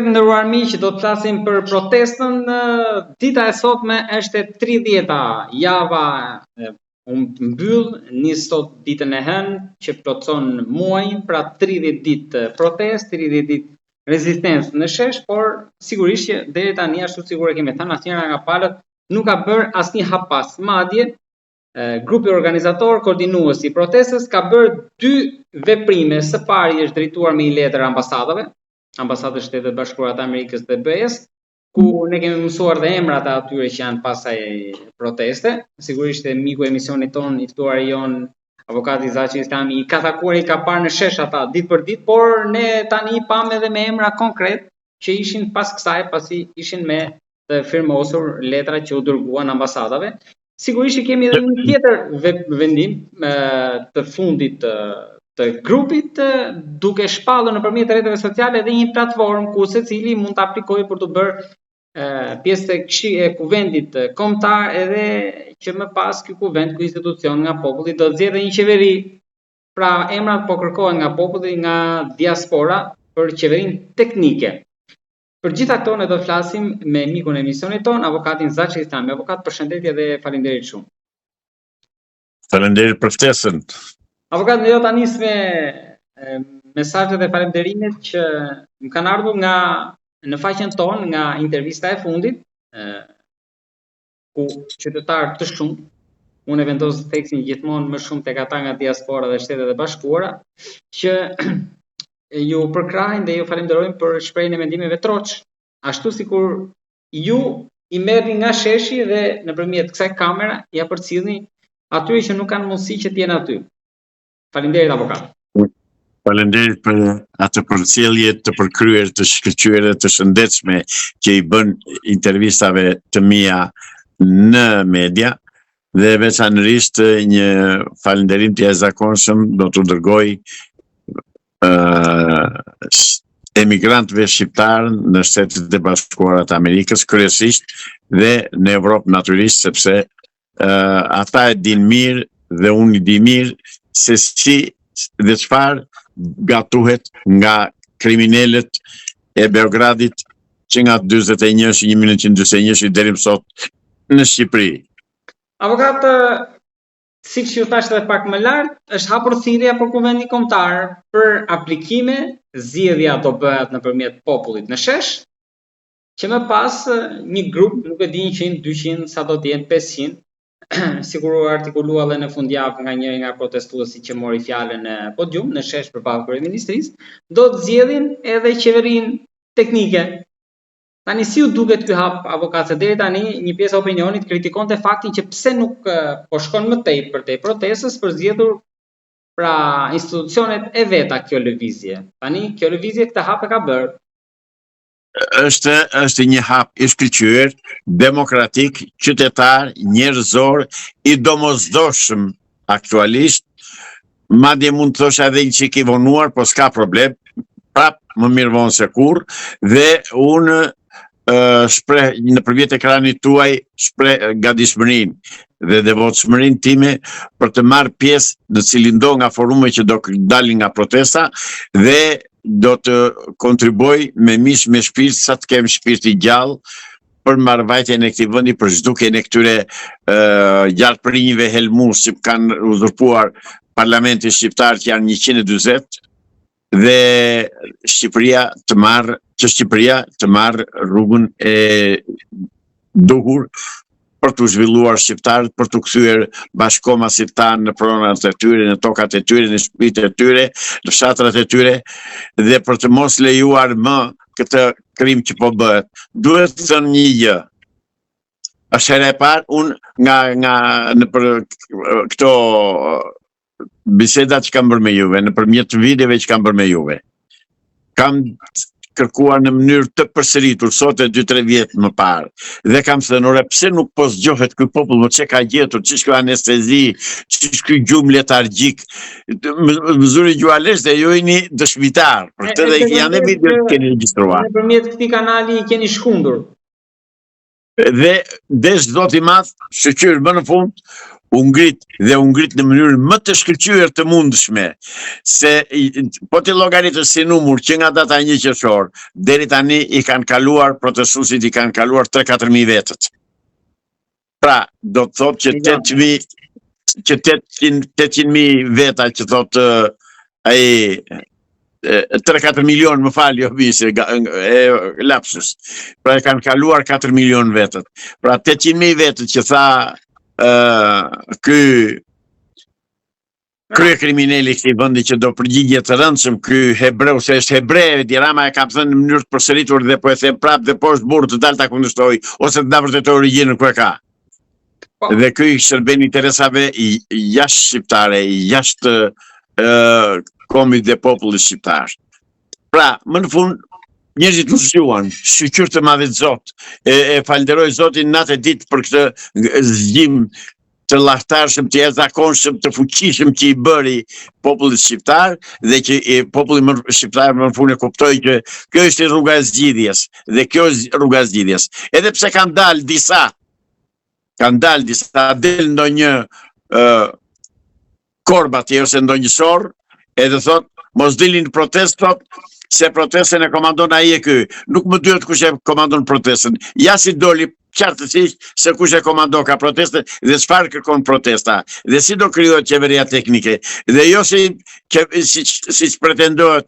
Nderuar miq, do të flasim për protestën. Dita e sotme është e 30-a, java u mbyll, nis sot ditën e hënë që plotson muajin, pra 30 ditë protestë, 30 ditë rezistencë në shesh, por sigurisht që deri tani ashtu sigur e kemi thënë, asnjëra nga palët nuk ka bërë asnjë hap pas. Madje grupi organizator, koordinuesi i protestës ka bërë 2 veprime. Së pari është drejtuar me një letër ambasadave, ambasadës Shtetet Bashkuara të Amerikës dhe BE-s, ku ne kemi mësuar dhe emrat e atyre që janë pasaj proteste. Sigurisht e miku e emisionit ton, i ftuari jon, avokati Zaçi Islami, i ka takuar, i ka parë në shesh ata ditë për ditë, por ne tani pam edhe me emra konkret që ishin pas kësaj, pasi ishin me të firmosur letra që u dërguan ambasadave. Sigurisht që kemi edhe një tjetër vendim të fundit të grupit, duke shpallur nëpërmjet rrjeteve sociale dhe një platformë ku secili mund të aplikojë për të bërë pjesë e kuvendit kombëtar, edhe që më pas ky kuvend, ky institucion nga populli do të zgjedhë një qeveri. Pra emrat po kërkohen nga populli, nga diaspora për qeverinë teknike. Për gjitha këto ne do të flasim me mikun e emisionit ton, avokatin Zaçi Islami. Avokat, përshëndetje dhe faleminderit shumë. Faleminderit për ftesën. Avokat, ne do ta nis me mesazhet e falënderimit që më kanë ardhur në faqen tonë nga intervista e fundit, ku qytetarë të shumë, unë e vendos theksin gjithmonë më shumë tek ata nga diaspora dhe Shtetet e Bashkuara, që ju përkrahin dhe ju falenderojnë për shprehjen e mendimeve troç, ashtu sikur ju i merrni nga sheshi dhe nëpërmjet kësaj kamera ja përcjellni atyre që nuk kanë mundësi që të jenë aty. Faleminderit avokat. Faleminderit për atë përcjellje të përkryer, të shkëlqyer dhe të shëndetshme që i bën intervistave të mia në media, dhe veçanërisht një falënderim të jashtëzakonshëm do t'u dërgoj emigrantëve shqiptarë në Shtetet e Bashkuara të Amerikës, kryesisht dhe në Evropë natyrisht, sepse ata e din mirë dhe unë i di mirë se si dhe çfarë gatuhet nga kriminalët e Beogradit që nga 1921 deri më sot në Shqipëri. Avokat, siç ju thash edhe pak më lart, është hapur thirrja për kuvendin kombëtar për aplikime, zgjedhja do bëhet nëpërmjet popullit në shesh, që më pas një grup, nuk e di 100, 200, sa do të jenë 500, sigur u artikulua edhe në fundjavë nga njëri nga protestuesit që mori fjalën në podium, në shesh përballë kryeministrisë, do të zgjedhin edhe qeverinë teknike. Tani si u duket ky hap, avokat, se deri tani një pjesë e opinionit kritikonte faktin që pse nuk po shkon më tej për te protestës për zgjedhur pra institucionet e veta kjo lëvizje. Tani kjo lëvizje këtë hap e ka bërë. Është një hap i shkëlqyer, demokratik, qytetar, njerëzor, i domosdoshëm aktualisht, madje mund të thosha edhe një çik i vonuar, po s'ka problem, prap më mirë vonë se kurrë, dhe unë shpreh nëpërmjet ekranit tuaj shpreh gatishmërinë dhe devotshmërinë time për të marrë pjesë në cilin do nga forume që do dalin nga protesta, dhe do të kontribuoj me mish me shpirt sa të kem shpirt i gjallë për marrëvajtjen e këtij vendi, për zhdukjen e këtyre gjarprinjve helmus që kanë uzurpuar parlamentin shqiptar, që janë 140, dhe Shqipëria të marrë rrugën e duhur për të zhvilluar shqiptarët, për të kthyer bashkomasit tanë në pronat e tyre, në tokat e tyre, në shtëpitë e tyre, në fshatrat e tyre, dhe për të mos lejuar më këtë krim që po bëhet. Duhet të thënë një gjë. Është hera e parë, unë nga në për këto bisedat që kam bërë me juve, nëpërmjet videove që kam bërë me juve, kam kërkuar në mënyrë të përsëritur sot e 2-3 vjet më parë, dhe kam thënë, ore, pse nuk po zgjohet ky popull, më çe ka gjetur, ç'ish kjo anestezi, ç'ish ky gjumë letargjik, mëzuri gjualesh dhe ju jeni dëshmitar, për këtë dhe janë e video që keni regjistruar. Nëpërmjet këtij kanali i keni shkundur. Dhe desh Zoti i Madh, shqyr më në fund, u ngrit në mënyrë më të shkëlqyer të mundshme, se po ti llogaritësh si numër që nga data 1 qershor deri tani i kanë kaluar protestuesit, i kanë kaluar 3-4.000 vetët. Pra, do të thotë që 800.000 veta që thotë ai 3-4 milion, më fal, jo bise, lapsus. Pra e kanë kaluar 4 milion vetët. Pra 800.000 vetët që tha ky krye kriminali i këtij vendi që do përgjigje të rëndshëm, ky hebreu, se është hebre, Dirama e ka thënë në mënyrë të përsëritur dhe po e them prapë dhe po është burr të dalë ta kundërshtoj ose të nda vërtetoj origjinën ku e ka. Dhe ky i shërben interesave jashtë shqiptare, jashtë komit dhe popullit shqiptar. Pra, më në fund, njerëzit u zgjuan, shqyqyr të madhit Zot. E falenderoj Zotin natë e ditë për këtë zgjim të lahtarshëm, të jashtëzakonshëm, të fuqishëm që i bëri popullit shqiptar dhe që populli shqiptar më në fund e kuptoi që kjo është rruga e zgjidhjes dhe kjo është rruga e zgjidhjes. Edhe pse kanë dalë disa, del ndonjë korba ose ndonjë sorr, edhe thot mos dilin protestot, se protestën e komandon ai e ky. Nuk më duhet kush e komandon protestën. Ja si doli qartësisht se kush e komandon ka protestën dhe çfarë kërkon protesta. Dhe si do krijohet qeveria teknike. Dhe jo siç pretendohet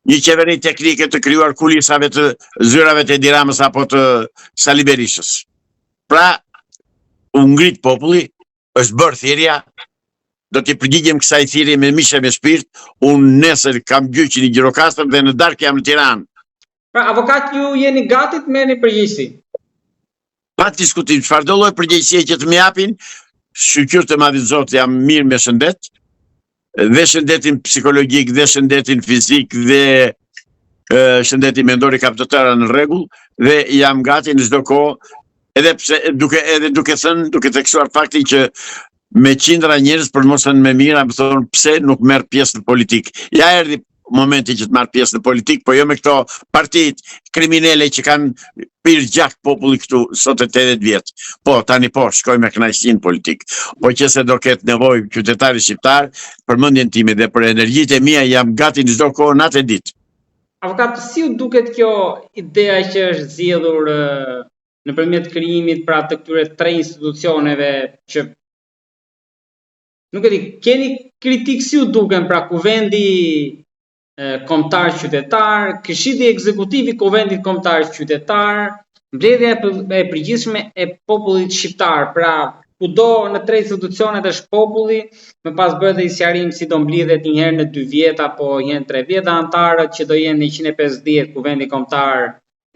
një qeveri teknike të krijuar kulisave të zyrave të Diramës apo të Sali Berishës. Pra, u ngrit populli, është bërë thirrja. Do t'i përgjigjem kësaj thirrje me mishe me shpirt. Unë nesër kam gjyqin i Gjirokastër dhe në darkë jam në Tiranë. Pra, avokat, ju jeni gati të merrni përgjegjësi? Pa diskutim, çfarë do lloj përgjegjësie që të më japin, shqyqyr të madhit Zot, jam mirë me shëndet, dhe shëndetin psikologjik, dhe shëndetin fizik, dhe shëndetin mendor i kam të tëra në rregull, dhe jam gati në çdo kohë, duke theksuar faktin që me qindra njerëz për mosën me mira më thonë pse nuk merr pjesë në politikë. Ja erdhi momenti që të marr pjesë në politikë, po jo me këto partitë kriminale që kanë pirë gjak populli këtu sot e 80 vjet. Po, tani po, shkoj me kënaqësi në politikë. Po që se do ketë nevojë qytetari shqiptar, për mendjen time dhe për energjitë e mia jam gati në çdo kohë natë e ditë. Avokat, si u duket kjo ideja që është zgjedhur nëpërmjet krijimit pra të këtyre 3 institucioneve që nuk e di, keni kritik si u duken pra kuvendi kombëtar qytetar, këshilli ekzekutiv i kuvendit kombëtar qytetar, mbledhja e përgjithshme e popullit shqiptar, pra kudo në 3 institucionet është populli, më pas bëhet dhe i sqarim si do mblidhet një herë në 2 vjet apo një herë në 3 vjet anëtarët që do jenë 150 kuvendi kombëtar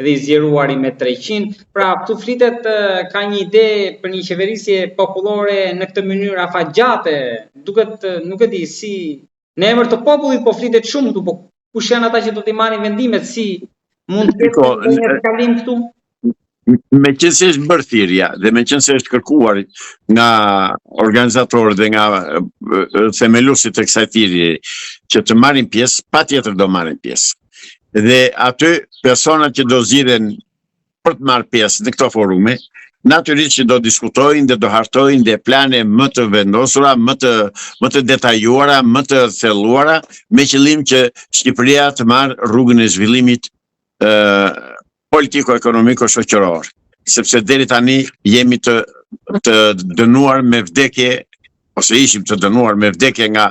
dhe i zgjeruari me 300. Pra, këtu flitet ka një ide për një qeverisje popullore në këtë mënyrë afatgjate. Duket, nuk e di, si në emër të popullit po flitet shumë këtu, po kush janë ata që do t'i marrin vendimet, si mund të ketë një skalim këtu? Me qenë se është bërë thirrja dhe me qenë se është kërkuar nga organizatorët dhe nga themeluesit e kësaj thirrje që të marrin pjesë, patjetër do marrin pjesë. Dhe aty personat që do zgjidhen për të marrë pjesë në këto forume, natyrisht që do diskutojnë dhe do hartojnë dhe plane më të vendosura, më të detajuara, më të thelluara, me qëllim që Shqipëria të marrë rrugën e zhvillimit politiko-ekonomiko-shoqëror. Sepse deri tani jemi të dënuar me vdekje, ose ishim të dënuar me vdekje nga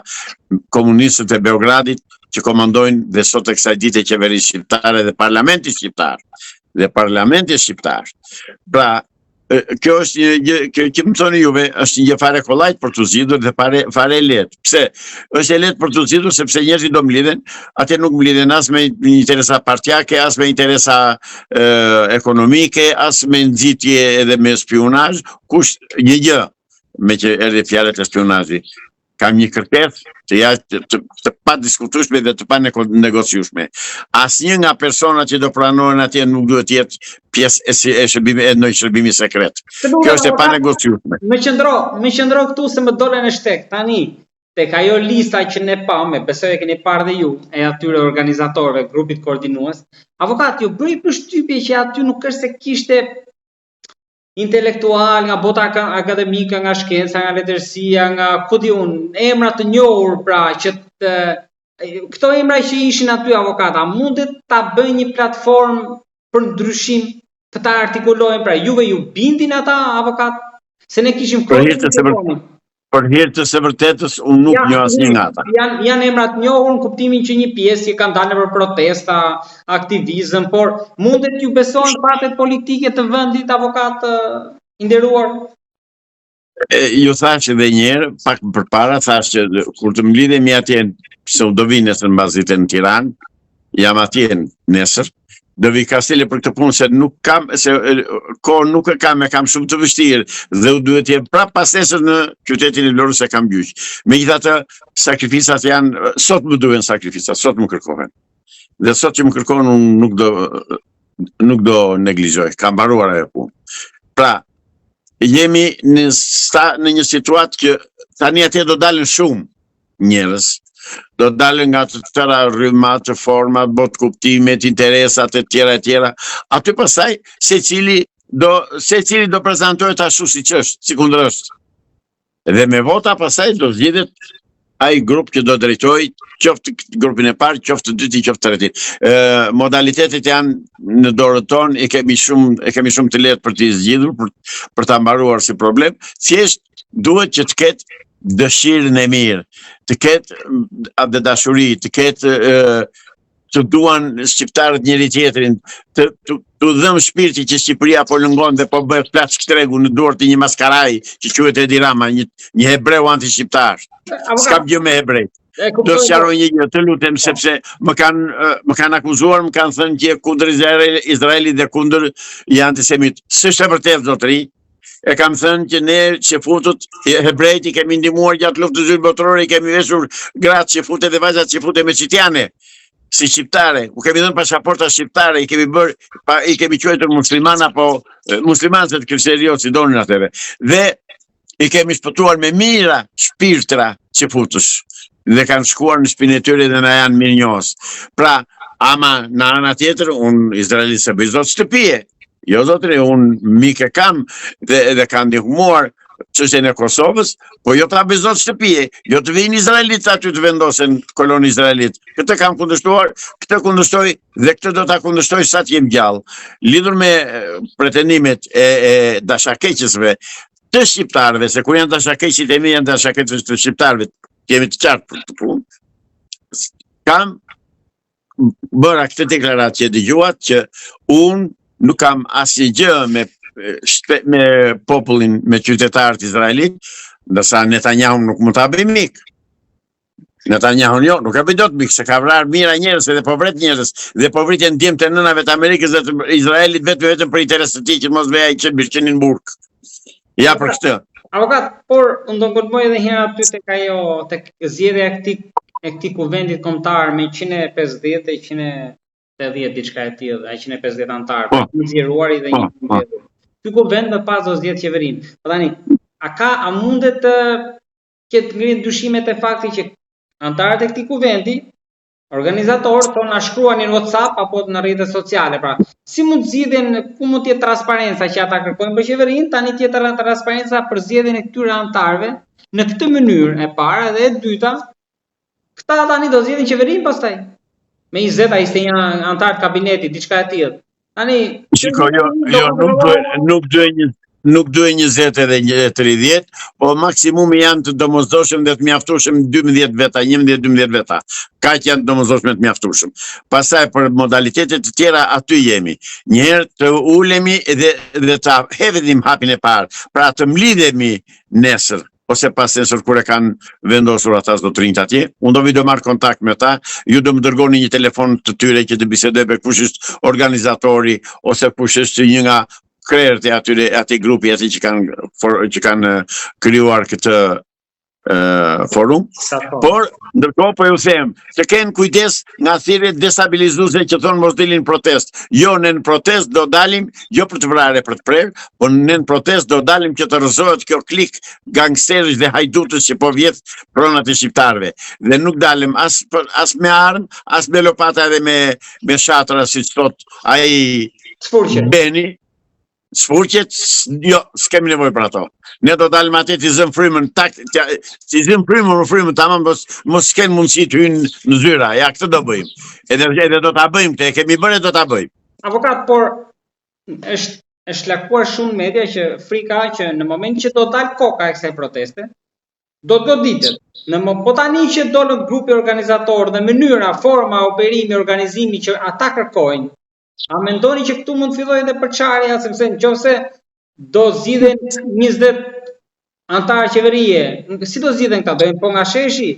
komunistët e Beogradit, që komandojnë dhe sot e kësaj dite qeverisë shqiptare dhe parlamenti shqiptar. Pra, kjo është që më thoni juve, është një fare kollajt për të zgjidhur dhe fare lehtë. Pse? Është e lehtë për të zgjidhur sepse njerëzit do mlidhen, atë nuk mlidhen as me interesa partjake, as me interesa ekonomike, as me nxitje edhe me spionazh, kush një gjë, me që erdhi fjalët e spionazhit. Kam një kërkesë të pa diskutueshme dhe të pa negociueshme. Asnjë nga personat që do pranohen atje nuk duhet të jetë pjesë e ndonjë shërbimi sekret. Kjo është e pa negociueshme. Me qëndro këtu se më dole në shtek tani. Tek ajo lista që ne pamë, besoj e keni parë dhe ju, e atyre organizatorëve, grupit koordinues. Avokat, ju bëri përshtypje që aty nuk është se kishte intelektual, nga bota akademike, nga shkenca, nga letërsia, nga ku di unë, emra të njohur pra që këto emra që ishin aty avokata, mundet ta bëjnë një platformë për ndryshim, të ta artikulojnë, pra juve ju bindin ata avokat, se ne kishim Për hir të së vërtetës, unë nuk njoh asnjë nga ata. Janë emra të njohur në kuptimin që një pjesë që kanë dalë për protesta, aktivizëm, por mundet ju besojnë partet politike të vendit avokat i nderuar? Ju thash edhe një herë, pak përpara thash që kur të mblidhemi atje, se u do vi nesër mbazite në Tiranë, jam atje nesër, do vi Kastele për këtë punë se nuk kam, se kohë nuk e kam shumë të vështirë dhe u duhet jem prapë pas nesër në qytetin e Vlorës se kam gjyq. Megjithatë, sakrificat janë, sot më duhen sakrificat, sot më kërkohen. Dhe sot që më kërkohen unë nuk do neglizhoj, kam mbaruar ajo punë. Pra, jemi në një situatë që tani atje do dalën shumë njerëz, do dalën nga të tëra rrymat, të format, bot kuptimet, interesat e tjera. Aty pastaj secili do prezantohet ashtu siç është, si kundër është. Dhe me vota pastaj do zgjidhet ai grup që do drejtojë, qoftë grupin e parë, qoftë të dytë, qoftë të tretit. Modalitetet janë në dorën tonë, e kemi shumë të lehtë për t'i zgjidhur, për ta mbaruar si problem. Thjesht duhet që të ketë dëshirën e mirë, të ketë atë dashuri, të ketë të duan shqiptarët njëri tjetrin, të dhëm shpirti që Shqipëria po lëngon dhe po bëhet plak shtregu në dorë të një maskaraj që quhet Edi Rama, një hebreu anti-shqiptar. S'kam gjë me hebrej. Do të sqaroj një gjë, të lutem, sepse më kanë akuzuar, më kanë thënë që je kundër Izraelit dhe kundër i antisemit. S'është e vërtetë, zotëri. E kam thënë që ne që futut hebrejt i kemi ndihmuar gjatë luftës së dytë botërore, i kemi veshur gratë që futen dhe vajzat që futen me qitjane, si shqiptare. U kemi dhënë pasaporta shqiptare, i kemi quajtur musliman apo muslimanët kristianët si donin atëre. Dhe i kemi shpëtuar me mira shpirtra që futësh. Dhe kanë shkuar në shpinën e tyre dhe na janë mirënjohës. Pra, ama në ana tjetër, unë Izraelit se bëj zot shtëpie. Jo zotëri, unë mike kam dhe kanë ndihmuar çështjen e Kosovës, po jo ta bëj zot shtëpie, jo të vinë izraelit aty të vendosen kolonë izraelit. Këtë kam kundërshtuar, këtë kundërshtoj dhe këtë do ta kundërshtoj sa të jem gjallë. Lidhur me pretendimet e dashakeqësve të shqiptarëve, se kur janë dashakeqit e mi janë dashakeqës të shqiptarëve, jemi të qartë për këtë punë. Kam bëra këtë deklaratë që dëgjuat që unë nuk kam asnjë gjë me popullin, me qytetarët izraelit, ndërsa Netanyahu nuk mund ta bëj mik. Netanyahu jo, nuk e bëj dot mik, se ka vrarë mira njerëz dhe po vret njerëz, dhe po vritjen djemtë e nënave të Amerikës dhe të Izraelit vetëm për interes të tij që mos bëj ai që birçinin në burg. Ja për këtë. Avokat, por unë do ngulmoj edhe herë aty tek zgjedhja e këtij kuvendit kombëtar me 150 dhe 180 diçka e tillë, 150 antarë, një zgjeruari dhe një mbledhur. Ky kuvend më pas do zgjedh qeverinë. Po tani, a mundet të ketë ngrihen dyshimet e faktit që antarët e këtij kuvendi, organizatorët thonë na shkruani në WhatsApp apo në rrjetet sociale, pra si mund zgjidhen, ku mund të jetë transparenca që ata kërkojnë për qeverinë, tani tjetër transparenca për zgjedhjen e këtyre antarëve në këtë mënyrë e para dhe e dyta, këta tani do zgjedhin qeverinë pastaj. Me 20-21 antarë të kabinetit, diçka e tillë. Tani, shikoj, nuk duhet 20 edhe 30, po maksimumi janë të domosdoshëm dhe të mjaftueshëm 12 veta, 11-12 veta. Kaq janë të domosdoshëm dhe të mjaftueshëm. Pastaj për modalitetet të tjera aty jemi. Njëherë të ulemi dhe ta hedhim hapin e parë, pra të mlidhemi nesër ose pas nesër kur e kanë vendosur ata do të rinjt atje, unë do vi do marr kontakt me ta, ju do më dërgoni një telefon të tyre që të bisedoj me kush është organizatori ose kush është një nga krerët e atij grupi aty që kanë krijuar këtë forum, por ndërkohë po ju them që kenë kujdes nga thirrjet destabilizuese që thonë mos dilin protest. Jo, ne në protest do dalim jo për të vrarë për të prerë, por ne në protest do dalim që të rrëzohet kjo klik gangsterësh dhe hajdutës që po vjedh pronat e shqiptarëve. Dhe nuk dalim as me armë, as me lopata dhe me shatra siç thot ai Beni. Sfurqet, jo, s'kemi nevojë për ato. Ne do dalim atje të zëm frymën, si zëm frymën tamam, mos s'ken mundësi të hynë në zyra, ja këtë do bëjmë. Edhe do ta bëjmë këtë, e kemi bërë do ta bëjmë. Avokat, por është lakuar shumë media që frika që në moment që do dalë koka e kësaj proteste, do të goditet. Po tani që dolën grupi organizator dhe mënyra, forma, operimi, organizimi që ata kërkojnë, a mendoni që këtu mund të fillojë edhe përçarja, sepse nëse do zgjidhen 20 antarë qeverie, si do zgjidhen këta? Do jenë po nga sheshi?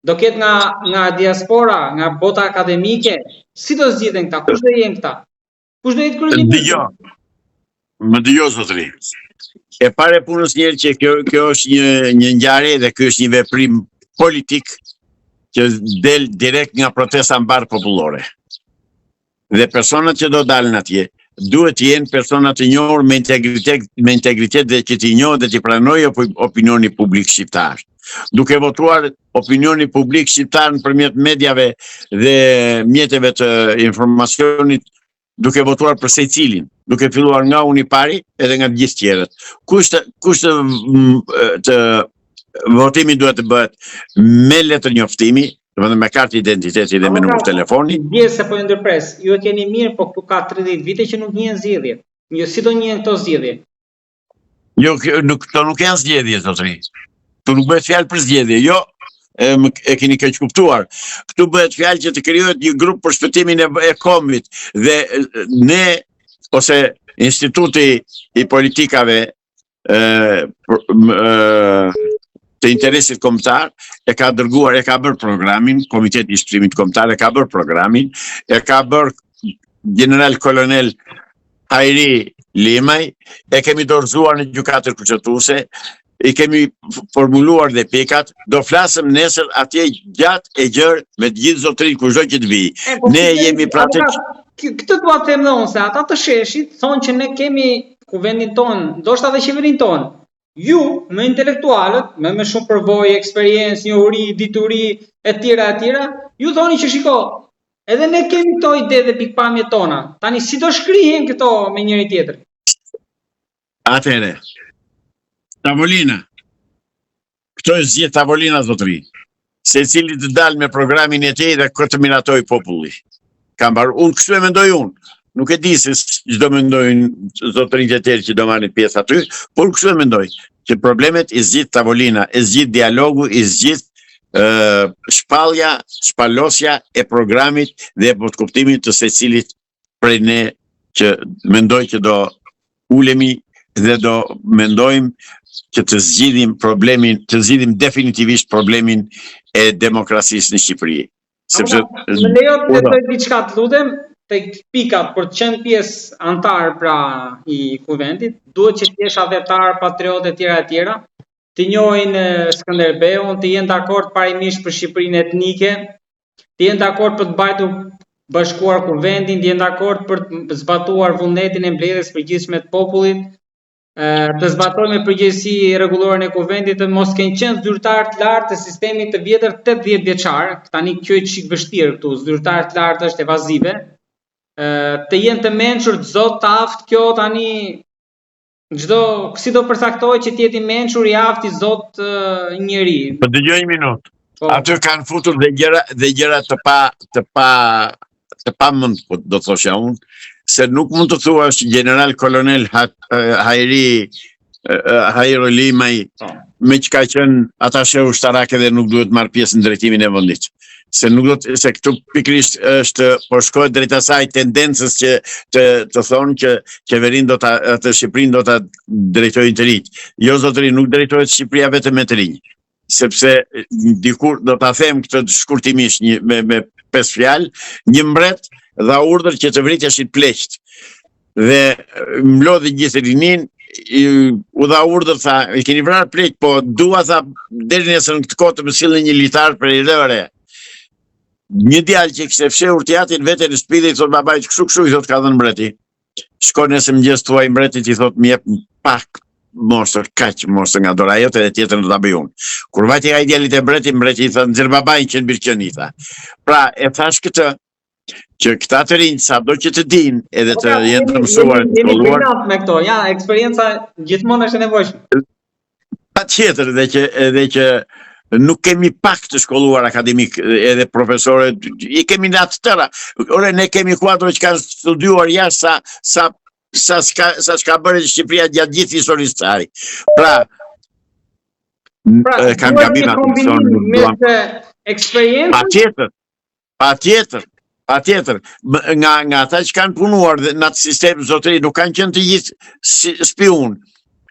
Do ketë nga diaspora, nga bota akademike? Si do zgjidhen këta? Kush do jenë këta? Kush do jetë kryeministri? Më dëgjo zotëri. E pare punës njerë që kjo është një ngjarje dhe kjo është një veprim politik që del direkt nga protesta mbar popullore. Dhe personat që do dalën atje, duhet të jenë personat të njohur me integritet dhe që t'i njohë dhe t'i pranojë opinioni publik shqiptar. Duke votuar opinioni publik shqiptar nëpërmjet mediave dhe mjeteve të informacionit, duke votuar për secilin, duke filluar nga unë i pari edhe nga të gjithë tjerët. Kusht të votimi duhet të bëhet me letër njoftimi, me kartë identiteti dhe me numër telefoni. Ndjes se po e ndërpres, ju e keni mirë, po këtu ka 30 vite që nuk njihen zgjedhje. Si do njihen këto zgjedhje? Jo, këto nuk janë zgjedhje, zotëri. Këtu nuk bëhet fjalë për zgjedhje, jo, e keni keq kuptuar. Këtu bëhet fjalë që të krijohet një grup për shpëtimin e kombit dhe ne ose Instituti i Politikave të interesit kombëtar e ka dërguar, e ka bërë programin, Komiteti i Shpëtimit Kombëtar e ka bërë programin, e ka bërë General Kolonel Hajri Limaj, e kemi dorëzuar në gjykatën përgjithësuese, i kemi formuluar dhe pikat, do flasëm nesër atje gjatë e gjërë me të gjithë zotërin kushdo që të vijë. Ne jemi pratë. Këtë dua të them unë se ata të sheshit thonë që ne kemi kuvendin tonë, ndoshta edhe qeverin tonë. Ju, me intelektualët, me shumë përvojë, eksperiencë, njohuri, dituri, e tjera, ju thoni që shiko, edhe ne kemi këto ide dhe pikpamjet tona. Tani si do shkrihen këto me njëri tjetër? Atëre, tavolina. Këto është zgjedhje tavolina, zotëri. Secili të dalë me programin e tij dhe këtë miratoj populli. Kam mbarë, unë kështu e mendoj unë. Nuk e di se çdo mendojnë zotërinjtë e tjerë që do marrin pjesë aty, por kështu e mendoj, që problemet i zgjidh tavolina, i zgjidh dialogu, i zgjidh shpallosja e programit dhe kuptimit të secilit prej ne që mendoj që do ulemi dhe do mendojmë që të zgjidhim problemin, të zgjidhim definitivisht problemin e demokracisë në Shqipëri. Sepse më lejo të lexoj diçka, të lutem, tek pikat për të qenë pjesë antar pra i kuvendit, duhet që të jesh adhetar, patriot e tjera, të njohin Skënderbeun, të jenë dakord parimisht për Shqipërinë etnike, të jenë dakord për të mbajtur bashkuar kuvendin, të jenë dakord për të zbatuar vullnetin e mbledhjes përgjithshme të popullit, të zbatojnë me përgjegjësi rregullorën e kuvendit, të mos kenë qenë zyrtar të lartë të sistemit të vjetër 80 vjeçar, tani kjo është çik vështirë këtu, zyrtar të lartë është evazive. Të jenë të mençur, zot të aftë, kjo tani si do përcaktoj që të jetë i mençur, i aftë, i zot njeri. Po dëgjoj një minutë. Aty kanë futur dhe gjëra të pa mend, do thosha unë, se nuk mund të thuash që General Kolonel Hajri Limaj me që ka qenë atashe ushtarake dhe nuk duhet marrë pjesë në drejtimin e vendit. Se këtu pikrisht është po shkohet drejt asaj tendencës që të thonë që qeverinë të Shqipërinë do ta drejtojnë të rinj. Jo zotëri, nuk drejtohet Shqipëria vetëm me të rinj. Sepse dikur do ta them këtë shkurtimisht me 5 fjalë, një mbret dha urdhër që të vriteshin pleqt. Dhe mlodhi gjithë rinin, u dha urdhër, tha, i keni vrarë pleqt, po dua, tha, deri nesër në këtë kohë të më sillni një litar për i lëre. Një djalë që kishte fshehur teatrin vete në shtëpi dhe i thot babait kështu i thot ka dhënë mbreti. Shkon nesër mëngjes thuaj mbretit i thot më jep pak morsër, kaq morsër nga dora jote dhe tjetrën do ta bëj unë. Kur vajti ai djalit e mbretit, mbreti i thot nxjerr babain që në birqeni, tha. Pra e thash këtë që këta të rinj sado që të dinë edhe të jenë të mësuar të shkolluar. Me këto, ja, eksperienca gjithmonë është e nevojshme. Patjetër edhe që nuk kemi pak të shkolluar akademik edhe profesorët, i kemi në atë tëra. Ore, ne kemi kuadro që kanë studiuar jashtë sa s'ka bërë Shqipëria gjatë gjithë historisë së saj. Pra, kanë gabim atë eksperiencë. Patjetër, nga ata që kanë punuar në atë sistem zotëri, nuk kanë qenë të gjithë spiun,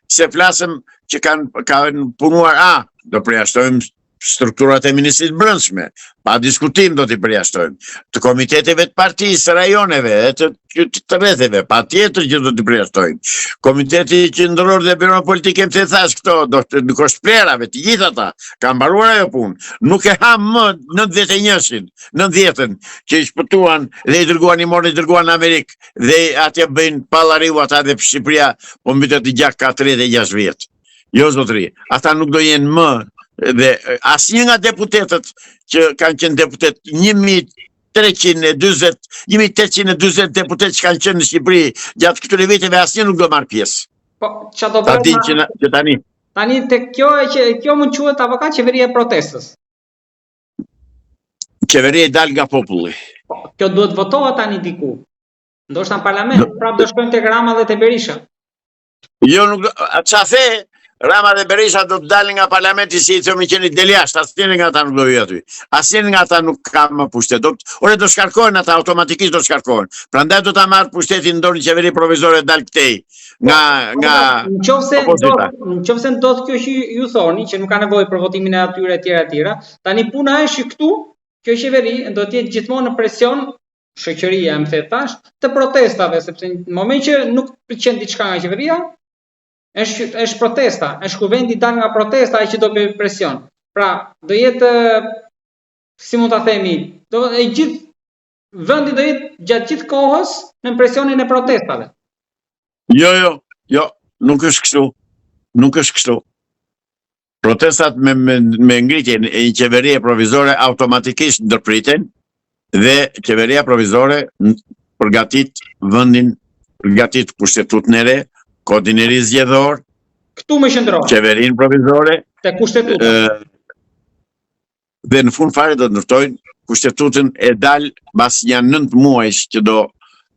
se flasëm që kanë punuar, do përjashtojmë strukturat e Ministrisë Brendshme, pa diskutim do t'i përjashtojmë, të komiteteve të partisë, rajoneve, të rretheve, patjetër që do t'i përjashtojmë, komiteti qendror dhe Biro Politike më thash këto, do koshplerave, të gjithë ata, kanë mbaruar ajo punë, nuk e ham më 91-ën, që i shpëtuan dhe i dërguan në Amerikë, dhe atje bëjnë pallariu ata dhe Shqipëria, po mbytet i gjak ka 36 vjetë. Jo, zotëri, ata nuk do jenë më, dhe asnjë nga deputetët që kanë qenë deputet 1820 deputet që kanë qenë në Shqipëri gjatë këtyre viteve, asnjë nuk do marrë pjesë. Po, çfarë do bëjmë? Që tani. Tani tek kjo mund quhet avokat qeveria e protestës. Qeveria e dal nga populli. Po, kjo duhet votohet tani diku. Ndoshta në parlament, prapë do shkojnë tek Rama dhe te Berisha. Jo, nuk çfarë the? Rama dhe Berisha do të dalin nga parlamenti si i thëmi qenit del jashtë, asnjëri nga ata nuk do hyj aty. Asnjëri nga ata nuk ka më pushtet. Ore do shkarkohen ata, automatikisht do shkarkohen. Prandaj do ta marr pushtetin në dorë qeveri provizore dal këtej nga nëse ndodh kjo që ju thoni, që nuk ka nevojë për votimin e atyre etj, tani puna është këtu, kjo qeveri do të jetë gjithmonë në presion, shoqëria më the tash, të protestave, sepse në moment që nuk pëlqen diçka nga qeveria, është protesta, është ku vendi dal nga protesta ai që do bëj presion. Pra, do jetë, si mund ta themi, gjithë vendi do jetë gjatë gjithë kohës në presionin e protestave. Jo, nuk është kështu. Nuk është kështu. Protestat me ngritjen e një qeverie provizore automatikisht ndërpriten dhe qeveria provizore përgatit vendin, përgatit kushtetutën e re, kodin e ri zgjedhor, këtu më qëndron. Qeverinë provizore, te kushtetuta. Dhe në fund fare do të ndërtojnë kushtetutën e dal pas janë 9 muajsh që do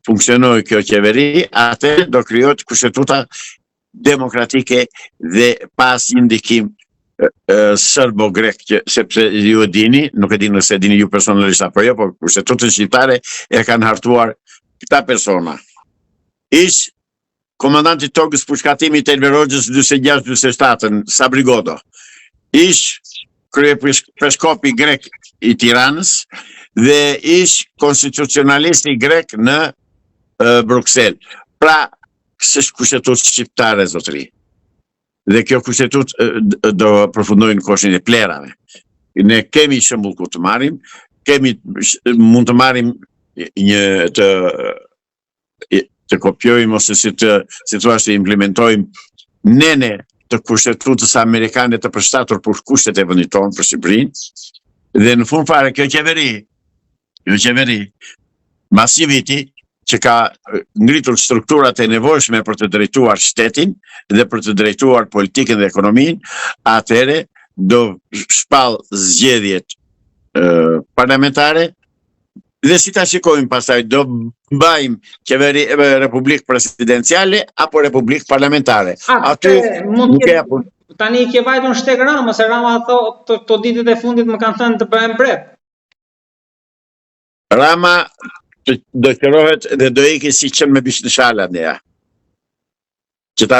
funksionojë kjo qeveri, atë do krijohet kushtetuta demokratike dhe pas një ndikim serbo-grek, sepse ju e dini, nuk e dini nëse e dini ju personalisht apo jo, por kushtetutën shqiptare e kanë hartuar këta persona. Ish komandanti tokës pushkatimit të Elver Hoxhës 46-47, Sabri Godo. Ish kryepreskopi grek i Tiranës dhe ish konstitucionalisti grek në Bruxelles. Pra, s'është kushtetutë shqiptare, zotëri. Dhe kjo kushtetutë do përfundojnë koshin e plerave. Ne kemi shembull ku të marrim, mund të marrim një të kopjojmë ose si thua të implementojmë nene të kushtetutës amerikane të përshtatur për kushtet e vendit tonë për Shqipërinë. Dhe në fund fare kjo qeveri mas një viti që ka ngritur strukturat e nevojshme për të drejtuar shtetin dhe për të drejtuar politikën dhe ekonominë, atëherë do shpall zgjedhjet parlamentare. Dhe si ta shikojmë pastaj, do mbajmë qeveri republikë presidenciale apo republikë parlamentare. Aty nuk e apo. Tani i ke vajtur në shteg Rama, se Rama thotë to ditët e fundit më kanë thënë të bëhem bret. Rama do qërohet dhe do iki si qenë me bishë në shala ndeja. Që ta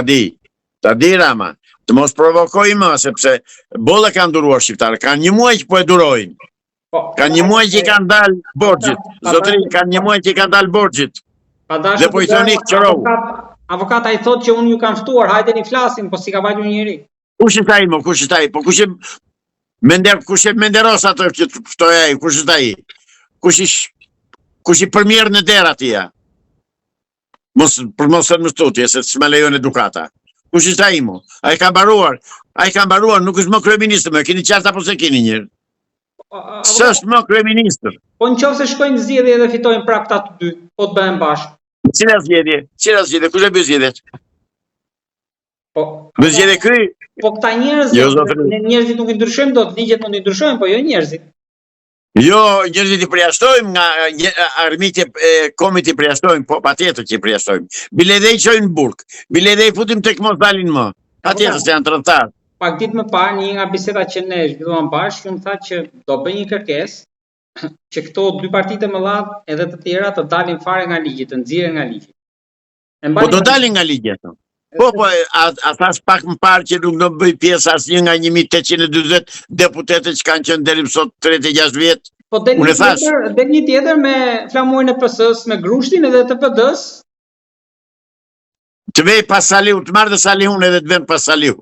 di Rama, të mos provokoj më, sepse bolle kanë duruar shqiptarë, kanë një muaj që po e durojnë. Kanë një muaj që i kanë dalë borgjit. Zotëri, kanë një muaj që i kanë dalë borgjit. Dhe po i thoni qërohu. Avokata i thotë që unë ju kam ftuar, hajde një flasim, po si ka vajtur njëri. Kush është ai mo, kush është ai? Po kush e menderos atë që ftoi ai, kush është ai? Kush i përmjerë në derë atija? Për mos të më stutje, se s'me lejon edukata. Kush është ai mo? Ai ka mbaruar, nuk është më kryeministër, më keni qartë apo se keni njërë? S'është më kryeministër. Po nëse shkojnë zgjedhje dhe fitojnë prapë këta të dy, po të bëhen bashkë. Cila zgjedhje? Kush e bën zgjedhjet? Po. Bën zgjedhje ky? Po këta njerëz, njerëzit nuk i ndryshojnë dot, ligjet mund i ndryshojnë, po jo njerëzit. Jo, njerëzit i përjashtojmë nga armiqtë e komit i përjashtojmë, po patjetër që i përjashtojmë. Bile dhe i çojnë në burg. Bile dhe i futim tek mos dalin më. Patjetër se janë tradhtar. Pak ditë më parë, një nga bisedat që ne zhvilluam bashkë, unë tha që do bëj një kërkesë që këto dy partitë më radh edhe të tjera të dalin fare nga ligji, të nxirren nga ligji. Po do dalin nga ligji ato. Po, a thash pak më parë që nuk do bëj pjesë asnjë nga 1840 deputetë që kanë qenë deri sot 36 vjet. Po del një tjetër me flamurin e PS-s, me Grushtin edhe të PD-s. Të vej pas Saliu, të marrë dhe Salihun edhe të vend pas Saliu.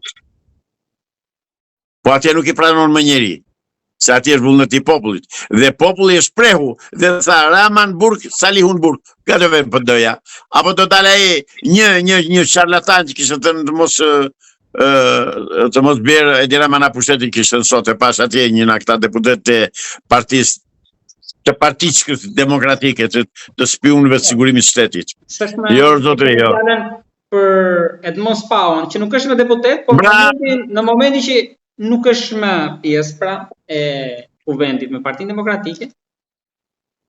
Po atje nuk i pranon më njeri, se atje është vullneti i popullit. Dhe populli është prehu dhe tha Rama në burg, Salihu në burg. Ka të vend për doja. Apo do dalë ai një charlatan që kishte të mos bjerë Edi Rama na pushtetin kishte sot e pas atje një nga këta deputet të partisë demokratike të spionëve të sigurimit shtetit. Jo, zotëri, jo. Për Edmond Spaun, që nuk është më deputet, por në momentin që nuk është më pjesë pra e kuvendit me Partinë Demokratike,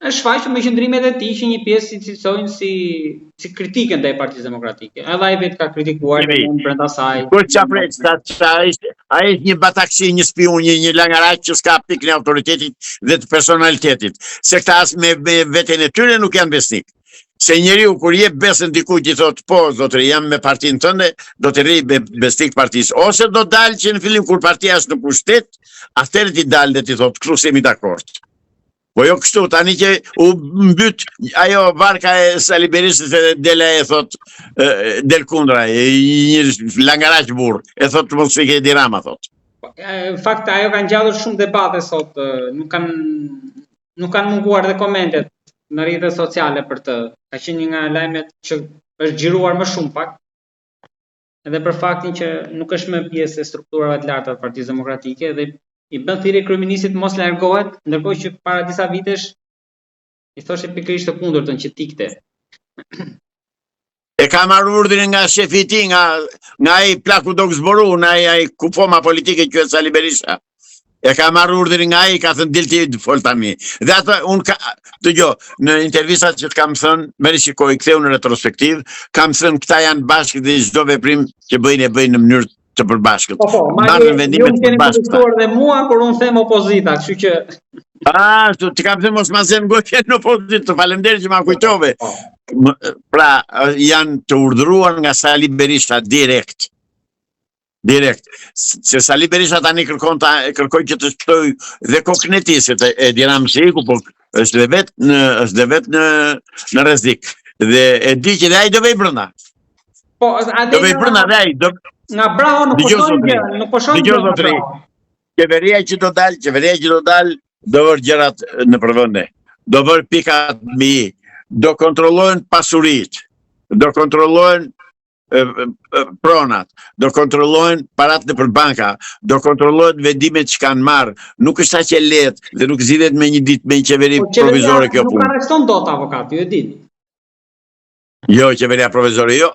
është shfaqur me qëndrimet e tij që një pjesë si cilësojnë si kritike ndaj Partisë Demokratike. Edhe ai vetë ka kritikuar brenda saj. Kur çafret ai është një bataksi, një spion, një langaraq që s'ka pikë në autoritetit dhe të personalitetit. Se këta as me veten e tyre nuk janë besnik. Se njeriu kur jep besën dikujt i thot po zotëri jam me partinë tënde, do të rri besnik partisë. Ose do dalë që në fillim kur partia është në pushtet, atëherë ti dalë dhe ti thot kështu semi dakord. Po jo kështu, tani që u mbyt ajo varka e Sali Berishës e dela e thot del kundra, një langaraq burr, e thot mos i ke Edi Rama thot. Në fakt ajo ka ngjallur shumë debate sot, nuk kanë munguar dhe komentet në rrjetet sociale për të. Ka qenë një nga lajmet që është xhiruar më shumë pak. Edhe për faktin që nuk është më pjesë e strukturave të larta të Partisë Demokratike dhe i bën thirrje kryeministit mos largohet, ndërkohë që para disa vitesh i thoshte pikërisht të kundërtën që tikte. E ka marrë urdhrin nga shefi i tij, nga ai plaku do zboru, nga ai kufoma politike që quhet Sali Berisha. E ka marrë urdhrin nga ai, ka thënë dilti fol tani. Dhe ato dëgjoj, në intervistat që të kam thënë, merri shikoj, ktheu në retrospektiv, kam thënë këta janë bashkë dhe çdo veprim që bëjnë në mënyrë të përbashkët. Po, madje ju keni kundërshtuar dhe mua kur unë them opozita, kështu që ti kam thënë mos ma zën gojë në opozitë, të faleminderit që ma kujtove. Pra, janë të urdhëruar nga Sali Berisha direkt. Se Sali Berisha tani kërkoj që të shtoj dhe kokën e tij, se Edi Rama iku, po është dhe vetë në rrezik. Dhe e di që dhe ai do vej brenda. Po, do vej brenda dhe ai nga Braho nuk po shohim gjë. Qeveria që do dalë, do vërë gjërat në përvende. Do vërë pikat mi, do kontrollohen pasuritë, do kontrollohen pronat, do kontrollohen parat në për banka, do kontrollohen vendimet që kanë marrë. Nuk është aq e lehtë dhe nuk zgjidhet me një ditë me një qeveri provizore kjo punë. Nuk arreston dot avokati, ju e dini. Jo, qeveria provizore jo.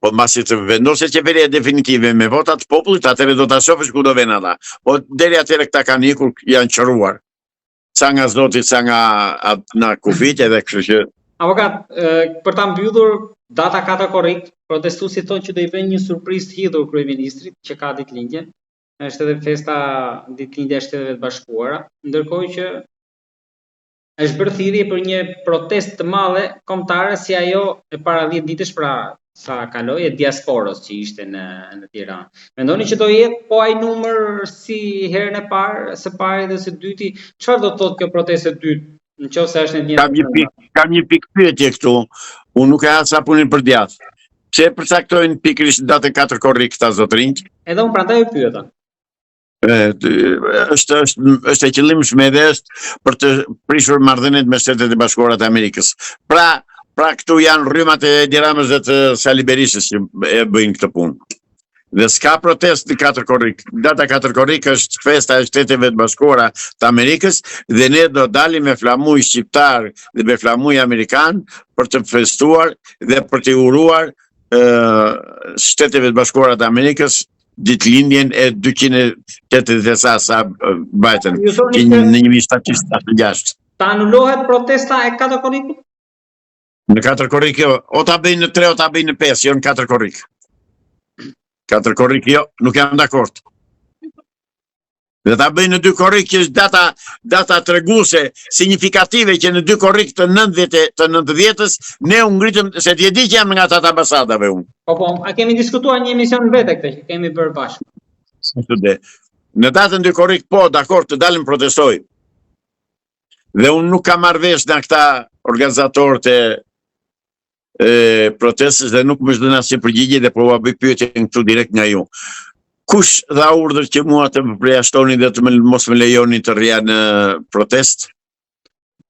Po masi të vendosë qeveria definitive me votat popullit, atëherë do ta shohësh ku do vënë ata. Po deri atëherë këta kanë ikur, janë qëruar. Sa nga zoti, sa nga kufit edhe kështu që. Avokat, për ta mbyllur data 4 korrik, protestuesit thonë që do i bëjnë një surprizë të hidhur kryeministrit që ka ditëlindjen. Është edhe festa ditëlindja e Shteteve të Bashkuara, ndërkohë që është bërë thirrje për një protestë të madhe kombëtare si ajo e para 10 ditësh pra sa kaloi e diasporës që ishte në Tiranë. Mendoni që do jetë po ai numër si herën e parë, së pari dhe së dyti? Çfarë do thotë kjo protestë e dytë? Nëse është në Kam një pikë pyetje këtu. Unë nuk e ha sa punin për djathtë. Pse përcaktojnë pikërisht datën 4 korrik këta zotrinj? Edhe unë prandaj e pyeta. Është e qëllimshme edhe është për të prishur marrëdhëniet me Shtetet e Bashkuara të Amerikës. Pra këtu janë rrymat e Edi Ramës dhe të Sali Berishës që e bëjnë këtë punë. Dhe s'ka protest në 4 korrik. Data 4 korrik është festa e Shteteve të Bashkuara të Amerikës dhe ne do dalim me flamuj shqiptar dhe me flamuj amerikan për të festuar dhe për të uruar Shteteve të Bashkuara të Amerikës ditëlindjen e 280 sa bajtën në 1776. Ta anullohet protesta e 4 korrikut? Në 4 korrik jo, o ta bëjnë në 3 o ta bëjnë në 5, jo në 4 korrik. 4 korrik jo, nuk jam dakord. Dhe ta bëjnë në 2 korrik që është data treguese signifikative që në 2 korrik të 90-s ne u ngritëm se ti e di që jam nga ata të ambasadave unë. Po, a kemi diskutuar një emision vete këtë që kemi bërë bashkë? Në datën 2 korrik po, dakord, të dalim protestoj. Dhe unë nuk kam marrë vesh nga këta organizatorët e protestës dhe nuk më zhdojnë asë që përgjigje dhe po bëj pyetjen këtu direkt nga ju. Kush dha urdhër që mua të më përjashtoni dhe të mos më lejoni të rria në protest?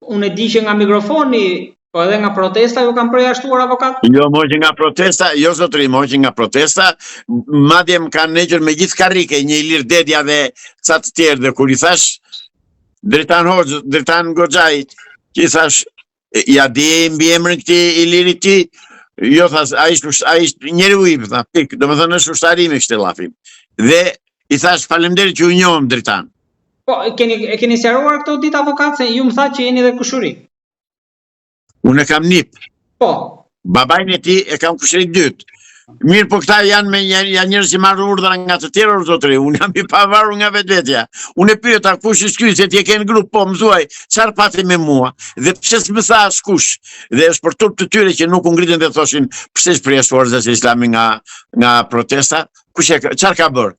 Unë e di që nga mikrofoni, po edhe nga protesta ju kam përjashtuar avokat? Jo, mo që nga protesta, jo zotëri, mo që nga protesta, madje më kanë negjur me gjithë karrike, një Ilir Dedja dhe ca të tjerë dhe kur i thash, Dritan Hoxhë, Dritan Goxhaj, që i thash, ja di mbi emrin këti Ilirit ti, jo thash, a ishtë njeri u ipë, pik, do më thënë është ushtarimi kështë lafi. Dhe i thash faleminderit që u njohëm Dritan. Po, e keni sqaruar këto ditë avokat se ju më tha që jeni dhe kushuri? Unë e kam nip. Po. Babajnë e ti e kam kushërit dytë. Mirë, po këta janë njerëz që marrë urdhra nga të tjerë zotëri, unë jam i pavarur nga vetvetja. Unë e pyeta kush është ky se ti e ke në grup, po më thuaj, çfarë pati me mua? Dhe pse s'më tha askush? Dhe është për turp të tyre që nuk u ngritën dhe thoshin pse është përjashtuar Zoti Islami nga protesta, çfarë ka bërë?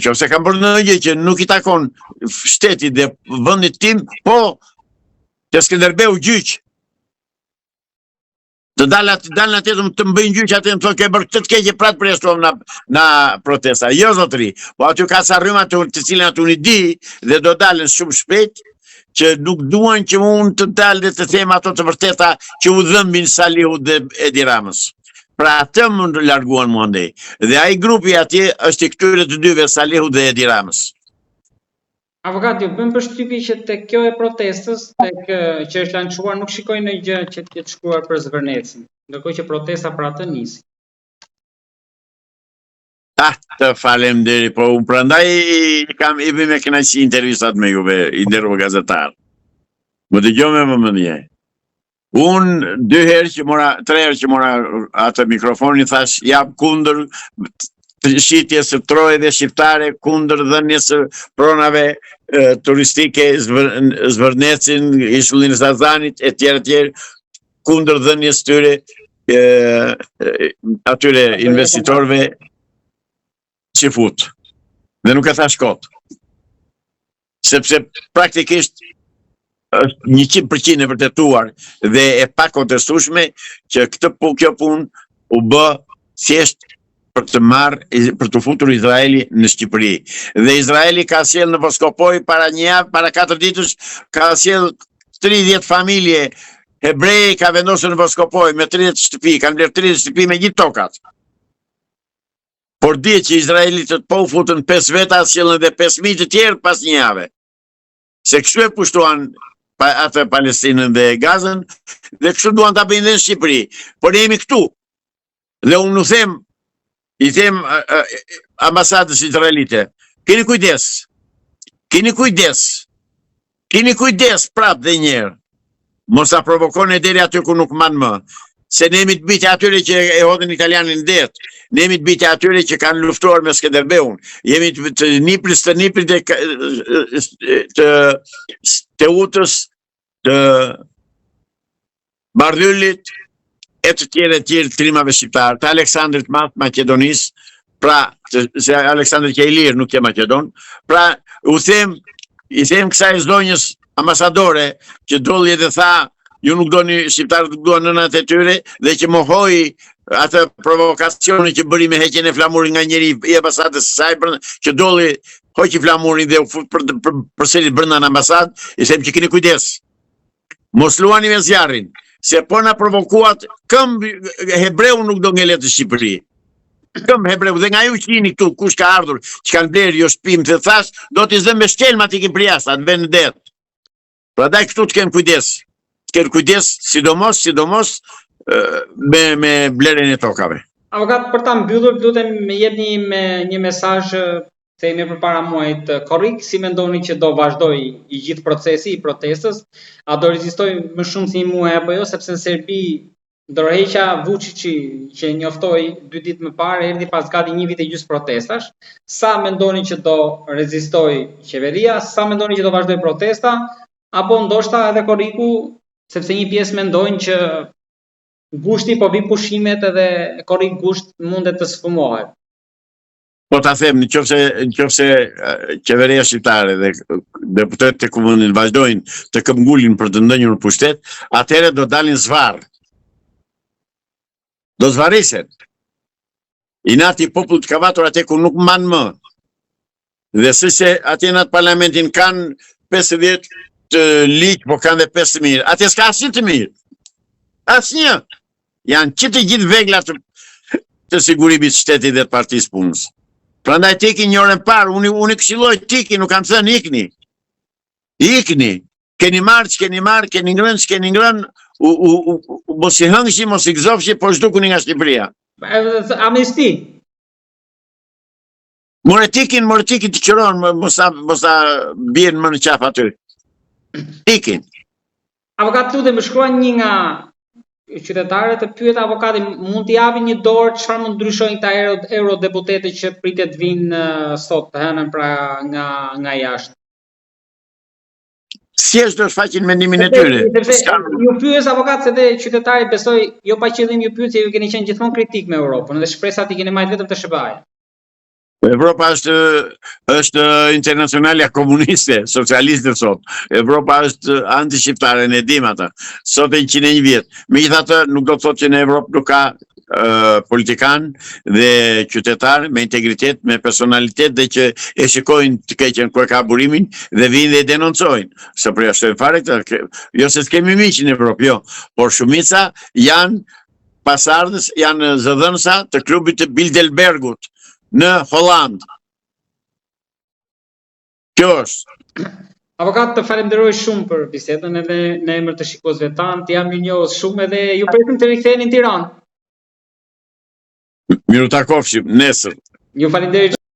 Nëse ka bërë ndonjë që nuk i takon shtetit dhe vendit tim, po te Skënderbeu gjyq. Të dalë atë të më bëjnë gjyq atë më thonë ke bërë këtë të keqe pratë përjashtuam na protesta. Jo zotëri, po aty ka ca rryma të cilën aty unë di dhe do dalën shumë shpejt që nuk duan që unë të dalë dhe të them ato të vërteta që u dhëmbin Salihu dhe Edi Ramës. Pra atë më larguan mua ndej. Dhe ai grupi atje është i këtyre të dyve Salihu dhe Edi Ramës. Avokat, ju bëm përshtypje që tek kjo e protestës, tek që është lançuar, nuk shikojnë në gjë që të jetë shkruar për Zvërnecin, ndërkohë që protesta për atë nisi. Të faleminderit, po unë prandaj i bëj me kënaqësi intervistat me juve, i nderuar gazetar. Më dëgjoni më mendje. Unë 3 herë që mora atë mikrofonin thash jam kundër shitjes së troje dhe shqiptare, kundër dhënies së pronave turistike Zvërnecin, Ishullin e Sazanit, e tjerë, kundër dhënies tyre atyre investitorëve që fut. Dhe nuk e thash kot. Sepse praktikisht është 100% e vërtetuar dhe e pa kontestueshme që kjo punë u bë thjesht për të futur Izraeli në Shqipëri. Dhe Izraeli ka sjell në Voskopoj para një javë, para 4 ditësh, ka sjell 30 familje hebreje ka vendosur në Voskopoj me 30 shtëpi, kanë blerë 30 shtëpi me gjithë tokat. Por di që Izraelitët po u futën 5 veta, sjellën edhe 5.000 të tjerë pas një jave. Se kështu e pushtuan atë Palestinën dhe Gazën, dhe kështu duan ta bëjnë në Shqipëri. Por ne jemi këtu. Dhe unë u them, i them ambasadës izraelite, keni kujdes prap dhe njerë, mos ta provokoni deri aty ku nuk man më, se ne jemi të bijtë atyre që e hodhin italianin det, ne jemi të bijtë atyre që kanë luftuar me Skënderbeun, jemi të niprit të Teutës, të Bardhyllit, e të tjere trimave shqiptarë, të Aleksandrit Madh, Makedonis, pra, se Aleksandrit që e lirë, nuk je Makedon, pra, i them kësaj zdonjës ambasadore, që dolli dhe tha, ju nuk doni shqiptarët, nuk duan nënat e tyre, dhe që mohoi atë provokacioni që bëri me heqjen e flamurin nga njeri i ambasadës saj, që dolli hoqi flamurin dhe u fut përsëri brenda në ambasadë, i them që keni kujdes. Mos luani me zjarrin. Se po na provokuat, këmbë hebreu nuk do ngelet në Shqipëri. Këm hebreu, dhe nga ju që jeni këtu, kush ka ardhur, që kanë blerë jo shtëpim të thash, do t'i zëmë me shkelma t'i kim për jashtë, atë vend në det. Pra daj këtu të kemë kujdes. Të kemë kujdes, sidomos me blerjen e tokave. Avokat, për ta mbyllur, lutem më jepni një mesazh themi përpara muajit korrik, si mendoni që do vazhdoj i gjithë procesi i protestës, a do rezistoj më shumë si një muaj apo jo, sepse në Serbi ndërheqja Vučići që njoftoi 2 ditë më parë erdhi pas gati 1 vit e gjysmë protestash. Sa mendoni që do rezistoj qeveria, sa mendoni që do vazhdoj protesta, apo ndoshta edhe korriku, sepse një pjesë mendojnë që gushti po vi pushimet edhe korrik gusht mundet të sfumohet. Po ta them, nëse qeveria shqiptare dhe deputetët e komunën vazhdojnë të këmbgulin për të ndënjur pushtet, atëherë do dalin zvarr. Do zvarisen. Inati popullit ka vatur atje ku nuk man më. Dhe se atje në atë parlamentin kanë 50 ligj, po kanë dhe 5.000. Atje s'ka asnjë të mirë. Asnjë. Janë që të gjithë vegla të sigurimit shtetit dhe të partisë punës. Prandaj tiki një orën parë, unë këshilloj tiki, nuk kam thënë ikni. Ikni. Keni marrë, keni ngrënë, mos i hëngshi, mos i gëzofshi, po zhdukuni nga Shqipëria. Amnesti. More tikin të qëron, mos ta bien më në qaf aty. Tikin. Avokat, lutem, më shkruan një nga qytetarët të pyet avokatin, mund t'i japin një dorë çfarë mund ndryshojnë këta eurodeputetë që pritet vinë sot të hënën pra nga jashtë. Si është do të shfaqin mendimin e tyre? Ju pyes avokat se dhe qytetarit besoj, jo pa qëllim ju pyet se ju keni qenë gjithmonë kritik me Europën dhe shpresat i keni marrë vetëm të SBA-ja. Evropa është internacionalja komuniste, socialiste sot. Evropa është anti-shqiptare, ne dim ata. Sot e 101 vjet. Megjithatë, nuk do të thotë që në Evropë nuk ka politikan dhe qytetar me integritet, me personalitet dhe që e shikojnë të keqen ku e ka burimin dhe vinë dhe denoncojnë. Se përjashtojnë fare këtë, jo se s'kemi miq në Evropë, jo, por shumica janë pasardhës, janë zëdhënësa të klubit të Bilderbergut në Holland. Kjo është. Avokat, të falenderoj shumë për bisedën edhe në emër të shikuesve tanë, të jam ju njohës shumë edhe ju presim të riktheheni në Tiranë. Miru takofshim, nesër. Ju falenderoj.